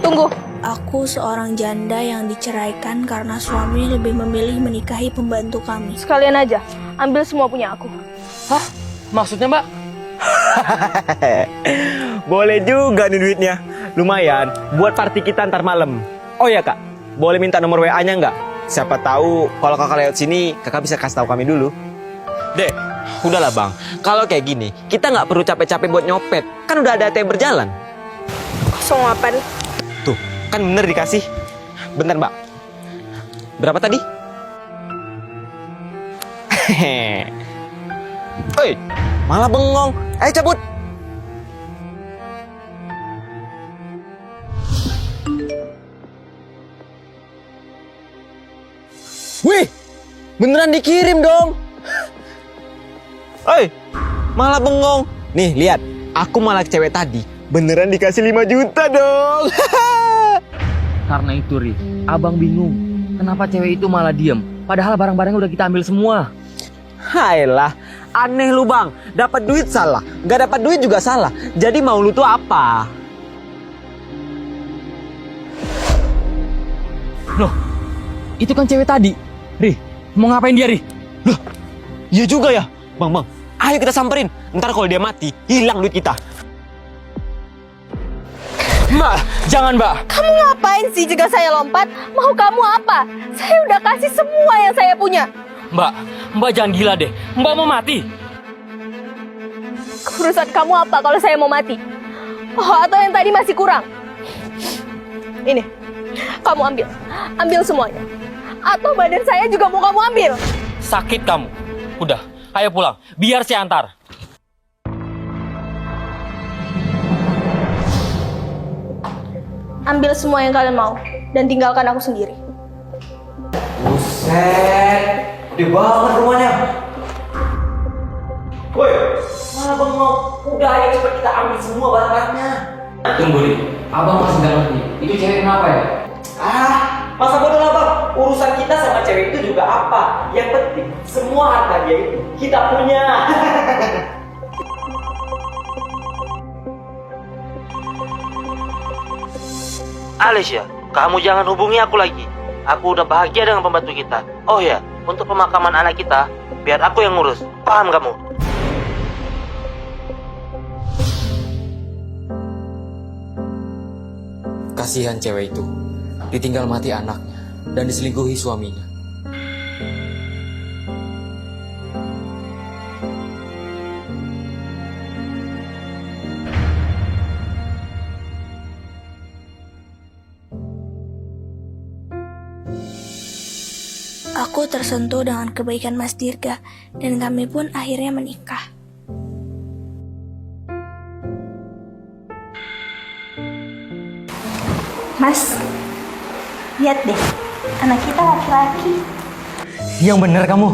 Tunggu. Aku seorang janda yang diceraikan karena suami lebih memilih menikahi pembantu kami. Sekalian aja, ambil semua punya aku. Hah? Maksudnya mbak? Boleh juga nih duitnya. Lumayan buat party kita ntar malam. Oh ya kak, boleh minta nomor WA-nya nggak? Siapa tahu kalau kakak lewat sini, kakak bisa kasih tahu kami dulu. Dek, udahlah bang. Kalau kayak gini, kita nggak perlu capek-capek buat nyopet. Kan udah ada ATM berjalan. 08. Tuh, kan bener dikasih. Bentar mbak. Berapa tadi? Hehehe. Oi, malah bengong. Ayo cabut. Wih, beneran dikirim dong. Oi, malah bengong. Nih, lihat. Aku malah cewek tadi. Beneran dikasih 5 juta dong. Karena itu Ri, abang bingung. Kenapa cewek itu malah diem? Padahal barang-barangnya udah kita ambil semua. Hailah, aneh lu bang. Dapat duit salah, nggak dapat duit juga salah. Jadi mau lu tuh apa? Loh, itu kan cewek tadi. Ri, mau ngapain dia Ri? Loh, iya juga ya. Bang, ayo kita samperin. Ntar kalau dia mati, hilang duit kita. Mbak, jangan mbak. Kamu ngapain sih jika saya lompat? Mau kamu apa? Saya udah kasih semua yang saya punya. Mbak jangan gila deh. Mbak mau mati. Urusan kamu apa kalau saya mau mati? Oh, atau yang tadi masih kurang? Ini, kamu ambil. Ambil semuanya. Atau badan saya juga mau kamu ambil. Sakit kamu. Udah, ayo pulang. Biar saya antar. Ambil semua yang kalian mau. Dan tinggalkan aku sendiri. Buset, gede banget rumahnya. Woi, malah bengong. Udah ayo cepet kita ambil semua barang-barangnya. Tunggu Ri, abang masih nggak ngerti. Itu cewek kenapa ya? Masa bodoh lah bang. Urusan kita sama cewek itu juga apa? Yang penting semua harta dia itu kita punya. Alicia, kamu jangan hubungi aku lagi. Aku udah bahagia dengan pembantu kita. Oh ya, untuk pemakaman anak kita, biar aku yang ngurus. Paham kamu? Kasihan cewek itu, ditinggal mati anaknya dan diselingkuhi suaminya. Aku tersentuh dengan kebaikan Mas Dirga dan kami pun akhirnya menikah. Mas, lihat deh. Anak kita laki-laki. Yang bener kamu.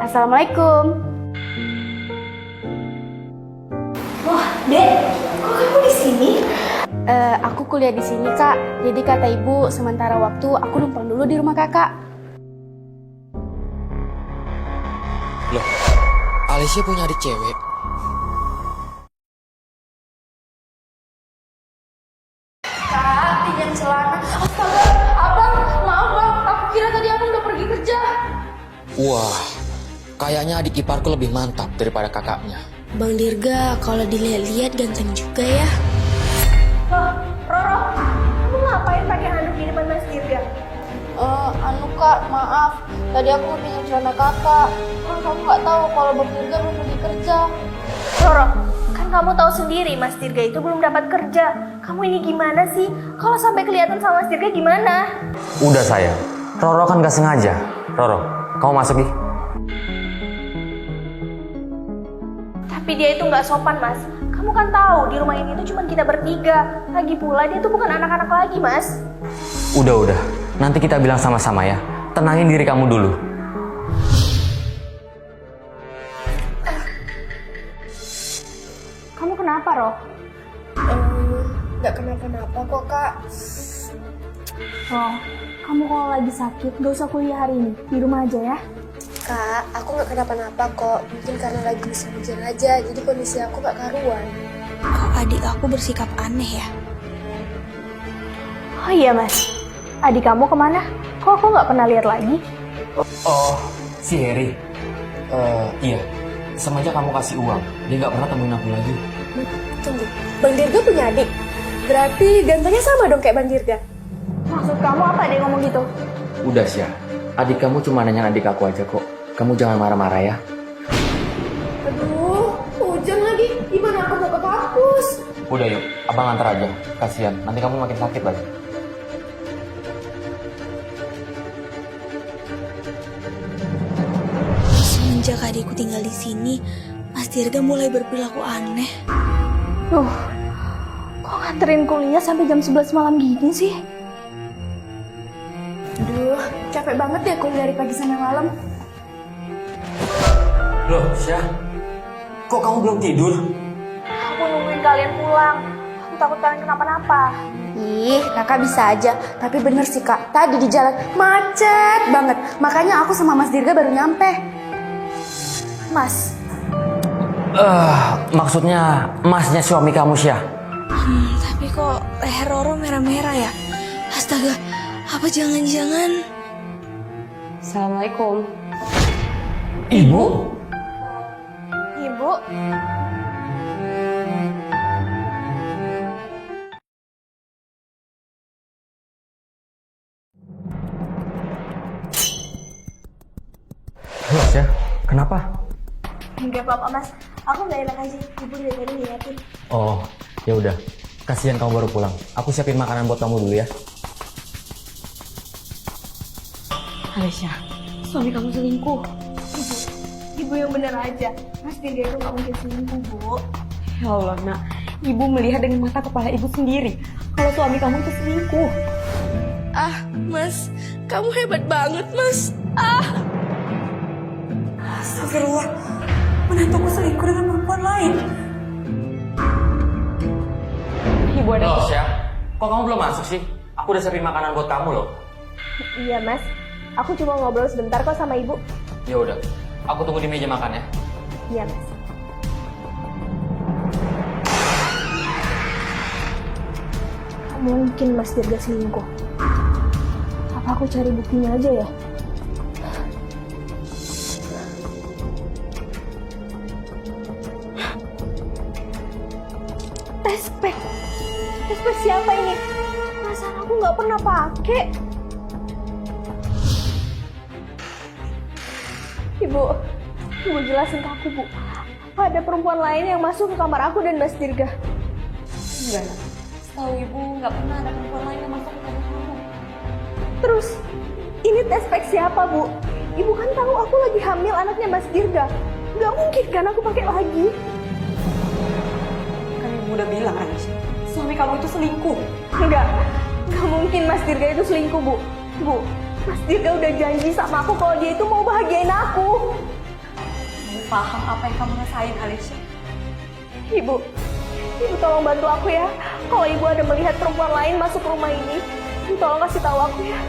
Assalamualaikum. Wah, Dek, kok kamu di sini? Aku kuliah di sini, Kak. Jadi kata ibu, sementara waktu aku numpang dulu di rumah kakak. Loh, Alicia punya adik cewek. Kak, pinjam celana. Astaga, abang, maaf bang. Aku kira tadi abang udah pergi kerja. Wah, kayaknya adik iparku lebih mantap daripada kakaknya. Bang Dirga, kalau dilihat-lihat ganteng juga ya. Loh, Roro, kamu ngapain pakai handuk di depan Mas Dirga? Kak, maaf. Tadi aku mau pinjam celana kakak. Kan kamu nggak tahu kalau Bang Dirga belum pergi kerja. Roro, kan kamu tahu sendiri Mas Dirga itu belum dapat kerja. Kamu ini gimana sih? Kalau sampai kelihatan sama Mas Dirga gimana? Udah sayang, Roro kan gak sengaja. Roro, kamu masuk nih. Tapi dia itu nggak sopan, Mas. Kamu kan tahu di rumah ini tuh cuma kita bertiga. Lagi pula dia tuh bukan anak-anak lagi, Mas. Udah. Nanti kita bilang sama-sama ya. Tenangin diri kamu dulu. Kamu kenapa, Roh? Nggak kenapa-napa kok kak. Roh, kamu kalau lagi sakit gak usah kuliah hari ini. Di rumah aja ya. Kak, aku nggak kenapa-napa kok. Mungkin karena lagi musim hujan aja, jadi kondisi aku nggak karuan. Kok adik aku bersikap aneh ya? Oh iya mas, adik kamu kemana? Kok aku nggak pernah lihat lagi? Oh, si Harry. Iya. Semenjak kamu kasih uang, dia nggak pernah temuin aku lagi. Tunggu, Bang Dirga punya adik? Berarti gantengnya sama dong kayak Bang Dirga? Maksud kamu apa dia ngomong gitu? Udah Syah, adik kamu cuma nanya adik aku aja kok. Kamu jangan marah-marah ya. Aduh, hujan lagi. Gimana aku mau ke kampus? Udah yuk, abang antar aja. Kasihan, nanti kamu makin sakit lagi. Semenjak adikku tinggal di sini, Mas Dirga mulai berperilaku aneh. Kok nganterin kuliah sampai jam 11 malam gini sih? Aduh, capek banget ya kuliah dari pagi sampai malam. Loh, Syah. Kok kamu belum tidur? Aku nungguin kalian pulang. Aku takut kalian kenapa-napa. Ih, kakak bisa aja. Tapi bener sih kak, tadi di jalan macet banget. Makanya aku sama Mas Dirga baru nyampe. Mas, Maksudnya masnya suami kamu Syah. Tapi kok leher Roro merah-merah ya? Astaga, apa jangan-jangan... Assalamualaikum. Ibu? Ibu, Halo Syah, kenapa? enggak apa-apa mas. Aku nggak enak aja. Ibu dari tadi ngeliatin. Oh, ya udah. Kasihan kamu baru pulang. Aku siapin makanan buat kamu dulu ya. Alesya, suami kamu selingkuh. Ibu yang bener aja. Mas Dirga itu nggak mungkin selingkuh, Bu. Ya Allah, nak. Ibu melihat dengan mata kepala ibu sendiri kalau suami kamu itu selingkuh. Ah, Mas, kamu hebat banget, Mas. Astagfirullah, menantuku selingkuh dengan perempuan lain. Ibu ada Loh Syah, kok kamu belum masuk sih? Aku udah siapin makanan buat kamu loh. Iya mas. Aku cuma ngobrol sebentar kok sama ibu. Ya udah, aku tunggu di meja makan ya. Iya mas. Gak mungkin Mas Dirga selingkuh. Apa aku cari buktinya aja ya? Tespek. Tespek siapa ini? Perasaan aku nggak pernah pakai. Ibu jelasin ke aku, Bu. Apa ada perempuan lain yang masuk ke kamar aku dan Mas Dirga? enggak, nak. Setahu ibu nggak pernah ada perempuan lain yang masuk ke kamar kamu. Terus, ini tespek siapa, Bu? Ibu kan tahu aku lagi hamil anaknya Mas Dirga. Nggak mungkin kan aku pakai lagi? Kan ibu udah bilang, Alesya, suami kamu itu selingkuh. Nggak mungkin Mas Dirga itu selingkuh, Bu. Bu, Mas Dirga udah janji sama aku kalau dia itu mau bahagiain aku. Kamu paham apa yang kamu rasain, Alesya? Ibu tolong bantu aku ya. Kalau ibu ada melihat perempuan lain masuk rumah ini, ibu tolong kasih tahu aku ya.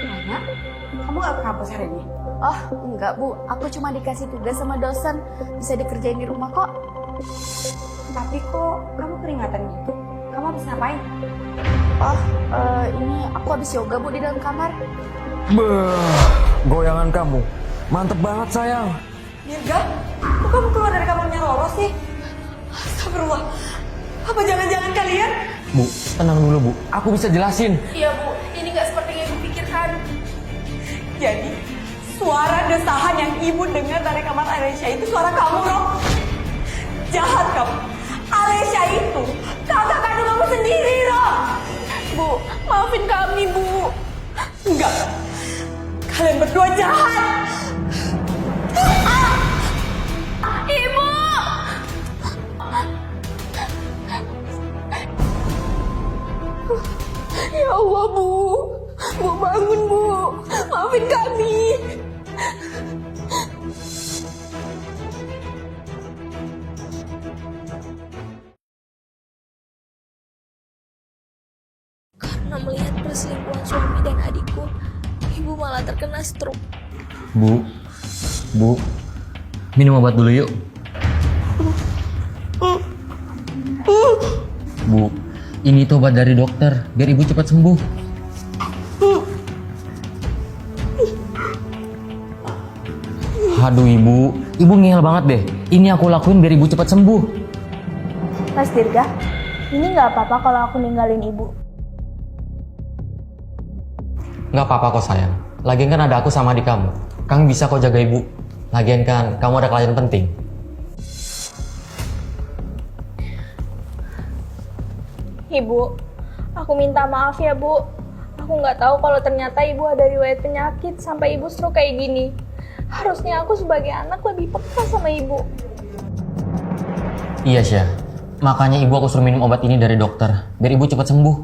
Nanya, kamu nggak ke kampus hari ini? oh enggak Bu, aku cuma dikasih tugas sama dosen. Bisa dikerjain di rumah kok. Tapi kok kamu keringatan gitu? Kamu habis ngapain? Oh, ini aku habis yoga Bu di dalam kamar. Goyangan kamu, mantep banget sayang. Dirga, kok kamu keluar dari kamarnya Roro sih? Astagfirullah, apa jangan-jangan kalian? Bu, tenang dulu Bu, aku bisa jelasin. Iya Bu, ini nggak seperti yang ibu pikirkan. Jadi, suara desahan yang ibu dengar dari kamar Alesya itu suara kamu, Roh. Jahat kamu. Alesya itu kakak kandung kamu sendiri, Roh. Bu, maafin kami, Bu. Enggak. Kalian berdua jahat. Ibu! Ya Allah, Bu. Bu, bangun, Bu. Maafin kami. Karena melihat perselingkuhan suami dan adikku, ibu malah terkena stroke. Bu, minum obat dulu yuk. Bu, ini tuh obat dari dokter, biar ibu cepat sembuh. Aduh ibu ngeyel banget deh. Ini aku lakuin biar ibu cepat sembuh. Mas Dirga, ini nggak apa-apa kalau aku ninggalin ibu. Nggak apa-apa kok sayang. Lagian kan ada aku sama adik kamu. Kami bisa kok jaga ibu. Lagian kan kamu ada klien penting. Ibu, aku minta maaf ya Bu. Aku nggak tahu kalau ternyata ibu ada riwayat penyakit sampai ibu stroke kayak gini. Harusnya aku sebagai anak lebih peka sama ibu. Iya Syah. Makanya ibu aku suruh minum obat ini dari dokter. Biar ibu cepat sembuh.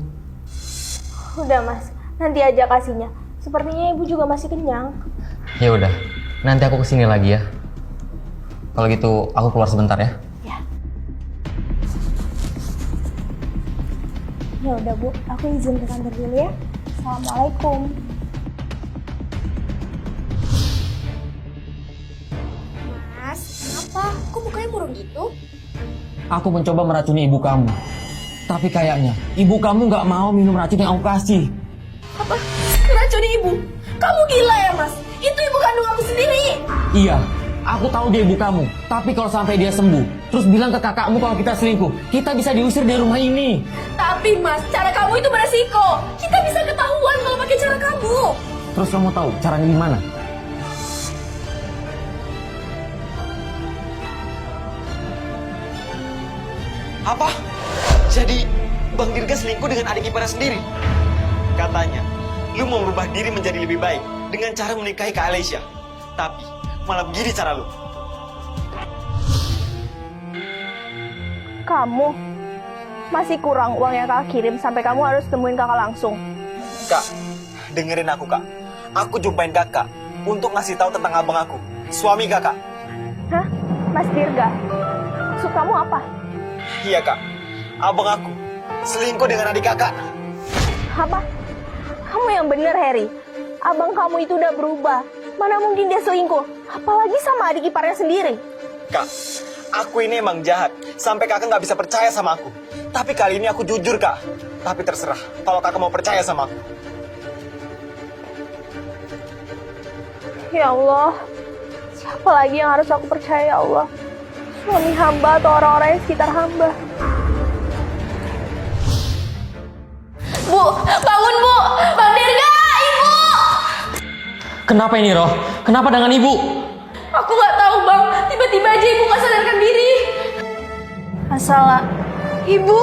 Udah Mas, nanti aja kasihnya. Sepertinya ibu juga masih kenyang. Ya udah. Nanti aku kesini lagi ya. Kalau gitu aku keluar sebentar ya. Ya udah Bu, aku izin ke kantor dulu ya. Assalamualaikum. Mas, kenapa? Kok mukanya murung gitu? Aku mencoba meracuni ibu kamu. Tapi kayaknya ibu kamu nggak mau minum racun yang aku kasih. Apa? Racuni ibu? Kamu gila ya Mas? Itu ibu kandung aku sendiri. Iya, aku tahu dia ibu kamu. Tapi kalau sampai dia sembuh, terus bilang ke kakakmu kalau kita selingkuh, kita bisa diusir dari rumah ini. Tapi Mas, cara kamu itu beresiko. Kita bisa ketahuan kalau pakai cara kamu. Terus kamu tahu caranya gimana? Apa? Jadi Bang Dirga selingkuh dengan adik iparnya sendiri? Katanya, lu mau merubah diri menjadi lebih baik dengan cara menikahi Kak Alessia. Tapi malah begini cara lu. Kamu masih kurang uang yang kakak kirim sampai kamu harus temuin kakak langsung. Kak, dengerin aku kak. Aku jumpain kakak untuk ngasih tahu tentang abang aku, suami kakak. Hah? Mas Dirga? Maksud kamu apa? Iya kak, abang aku selingkuh dengan adik kakak. Apa? Kamu yang bener, Harry. Abang kamu itu udah berubah. Mana mungkin dia selingkuh? Apalagi sama adik iparnya sendiri. Kak, aku ini emang jahat sampai kakak nggak bisa percaya sama aku. Tapi kali ini aku jujur kak. Tapi terserah kalau kakak mau percaya sama aku. Ya Allah, siapa lagi yang harus aku percaya ya Allah? Suami hamba atau orang-orang yang sekitar hamba? Bu, bangun Bu. Bang Dirga, Ibu. Kenapa ini Roh? Kenapa dengan ibu? Aku nggak tahu Bang. Tiba-tiba aja Ibu nggak sadarkan diri. Masalah Ibu.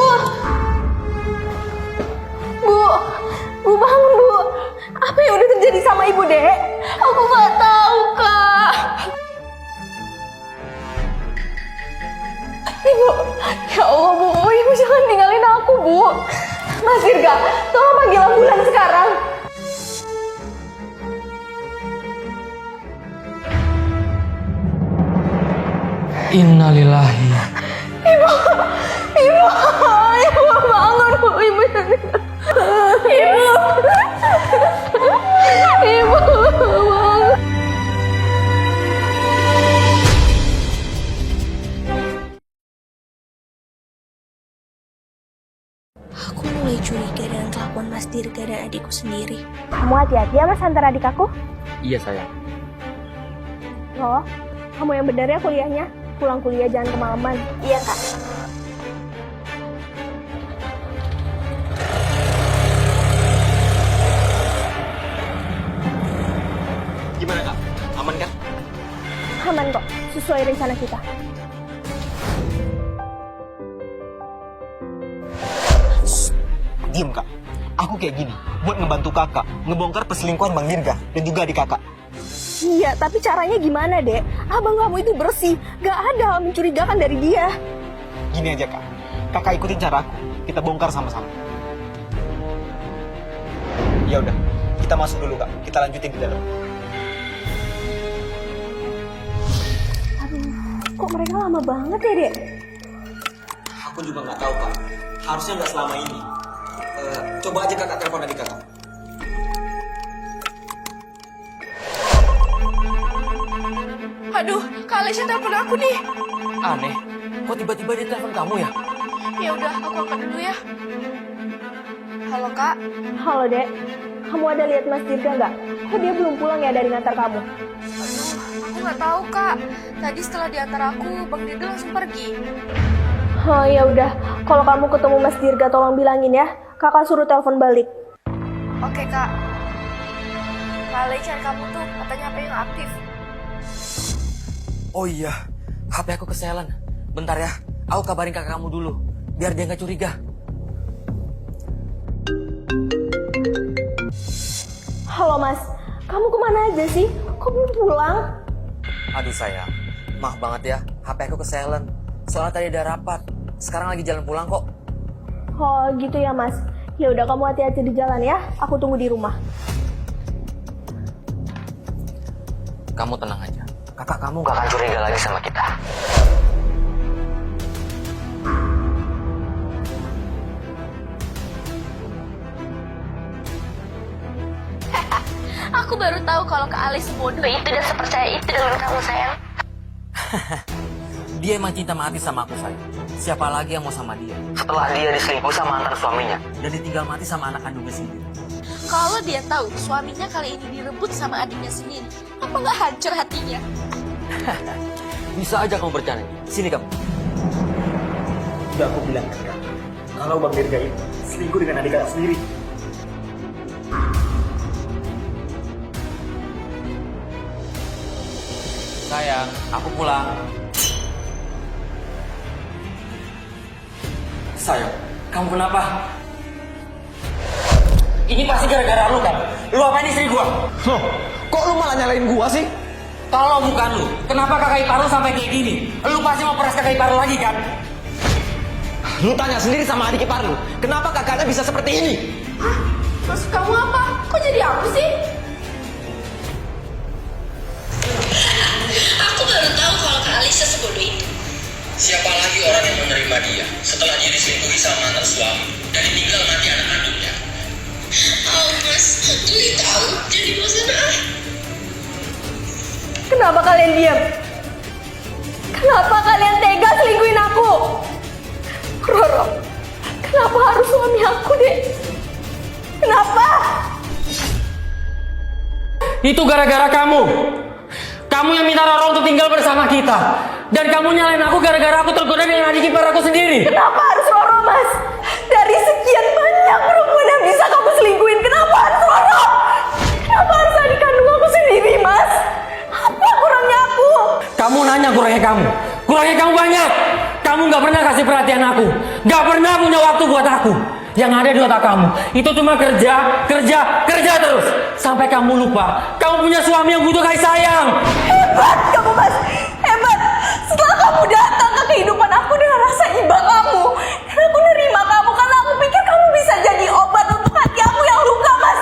Bu bangun Bu. Apa yang udah terjadi sama Ibu, Dek? Aku nggak tahu, Kak. Ibu, ya Allah Bu, Ibu jangan tinggalin aku Bu. Mas Dirga, tolong panggil ambulan sekarang. Innalillahi. Ibu bangun Bu, Ibu. Ibu bangun. Aku mulai curiga dengan kelakuan Mas Dirga dan adikku sendiri. Kamu hati-hati ya Mas antar adik aku. Iya sayang. Loh, kamu yang benar ya kuliahnya. Pulang kuliah jangan kemalaman. Iya kak. Gimana kak? Aman kan? Aman kok, sesuai rencana kita. Diem kak. Aku kayak gini buat ngebantu kakak ngebongkar perselingkuhan Bang Dirga dan juga adik kakak. Iya, tapi caranya gimana, Dek? Abang kamu itu bersih, gak ada hal mencurigakan dari dia. Gini aja kak, kakak ikutin cara aku, kita bongkar sama-sama. Ya udah, kita masuk dulu kak, kita lanjutin di dalam. Aduh, kok mereka lama banget ya, Dek? Aku juga nggak tahu kak, harusnya nggak selama ini. Coba aja kakak telepon adik kakak. Aduh, Kak Alessia telepon aku nih. Aneh, kok tiba-tiba dia telepon kamu ya? Ya udah, aku angkat dulu ya. Halo kak. Halo dek, kamu ada lihat Mas Dirga nggak? Kok dia belum pulang ya dari ngantar kamu? Aduh, aku nggak tahu kak. Tadi setelah diantar aku, Bang Dirga langsung pergi. Oh ya udah, kalau kamu ketemu Mas Dirga tolong bilangin ya. Kakak suruh telepon balik. Oke kak. Kak Alesya kamu tuh katanya apa yang aktif? Oh iya, HP aku keselan. Bentar ya, aku kabarin kakak kamu dulu, biar dia nggak curiga. Halo Mas, kamu kemana aja sih? Kok belum pulang? Aduh sayang, maaf banget ya, HP aku keselan. Soalnya tadi ada rapat, sekarang lagi jalan pulang kok. Oh gitu ya Mas. Ya udah kamu hati-hati di jalan ya. Aku tunggu di rumah. Kamu tenang aja, kakak kamu gak akan curiga lagi sama kita. Aku baru tahu kalau Kak Ali sebodoh itu dan sepercaya itu dengan kamu sayang. Dia emang cinta mati sama aku sayang. Siapa lagi yang mau sama dia? Setelah dia diselingkuh sama mantan suaminya dan ditinggal mati sama anak kandungnya sendiri. Kalau dia tahu suaminya kali ini direbut sama adiknya sendiri, apa nggak hancur hatinya? Bisa aja kamu bercanda. Sini kamu. Udah aku bilang kan, kalau Bang Dirga itu selingkuh dengan adik kakak sendiri. Sayang, aku pulang. Sayang, kamu kenapa? Ini pasti gara-gara lu kan? Lu apain istri gua? Loh, kok lu malah nyalain gua sih? Kalau bukan lu, kenapa kakak ipar lu sampai kayak gini? Lu pasti mau peras kakak ipar lu lagi kan? Lu tanya sendiri sama adik ipar lu, kenapa kakaknya bisa seperti ini? Hah? Maksud kamu apa? Kok jadi aku sih? Aku baru tahu kalau Kak Alesya sebodoh itu. Siapa lagi orang yang menerima dia setelah dia diselingkuhi sama mantan suami dan ditinggal mati anak kandungnya? Oh mas, Juli tahu jadi bosan ah. Kenapa kalian diam? Kenapa kalian tega selingkuhin aku? Roro, kenapa harus suami aku, Dek? Kenapa? Itu gara-gara kamu. Kamu yang minta Roro untuk tinggal bersama kita. Dan kamu nyalain aku gara-gara aku tergoda dengan adik ipar aku sendiri. Kenapa harus Roro, Mas? Dari sekian banyak perempuan yang bisa kamu selingkuhin, kenapa harus Roro? Kenapa harus adik kandung aku sendiri, Mas? Apa kurangnya aku? Kamu nanya kurangnya kamu. Kurangnya kamu banyak. Kamu gak pernah kasih perhatian aku. Gak pernah punya waktu buat aku. Yang ada di otak kamu itu cuma kerja terus. Sampai kamu lupa kamu punya suami yang butuh kasih sayang. Hebat kamu, Mas. Hebat. Setelah kamu datang ke kehidupan aku dengan rasa iba kamu, dan aku nerima kamu karena aku pikir kamu bisa jadi obat untuk hati aku yang luka, Mas.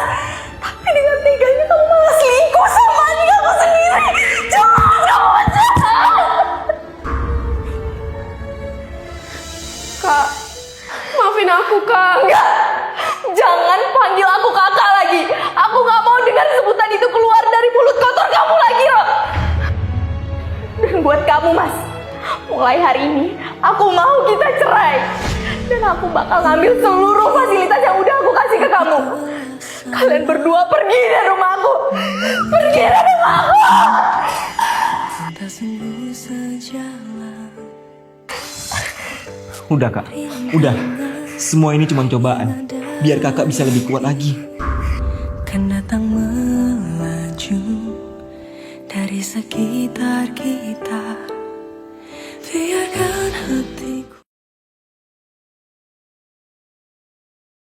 Tapi dengan teganya kamu malah selingkuh sama adik aku sendiri. Jangan kamu jahat. Kak, maafin aku, Kak. Enggak. Jangan panggil aku kakak lagi. Aku gak mau dengar sebutan itu keluar dari mulut kotor kamu lagi, Rob. Dan buat kamu, Mas, mulai hari ini aku mau kita cerai. Dan aku bakal ngambil seluruh fasilitas yang udah aku kasih ke kamu. Kalian berdua pergi dari rumah aku. Pergi dari rumah aku. Udah kak, udah. Semua ini cuma cobaan. Biar kakak bisa lebih kuat lagi. Kan datang melaju dari sekitar kita.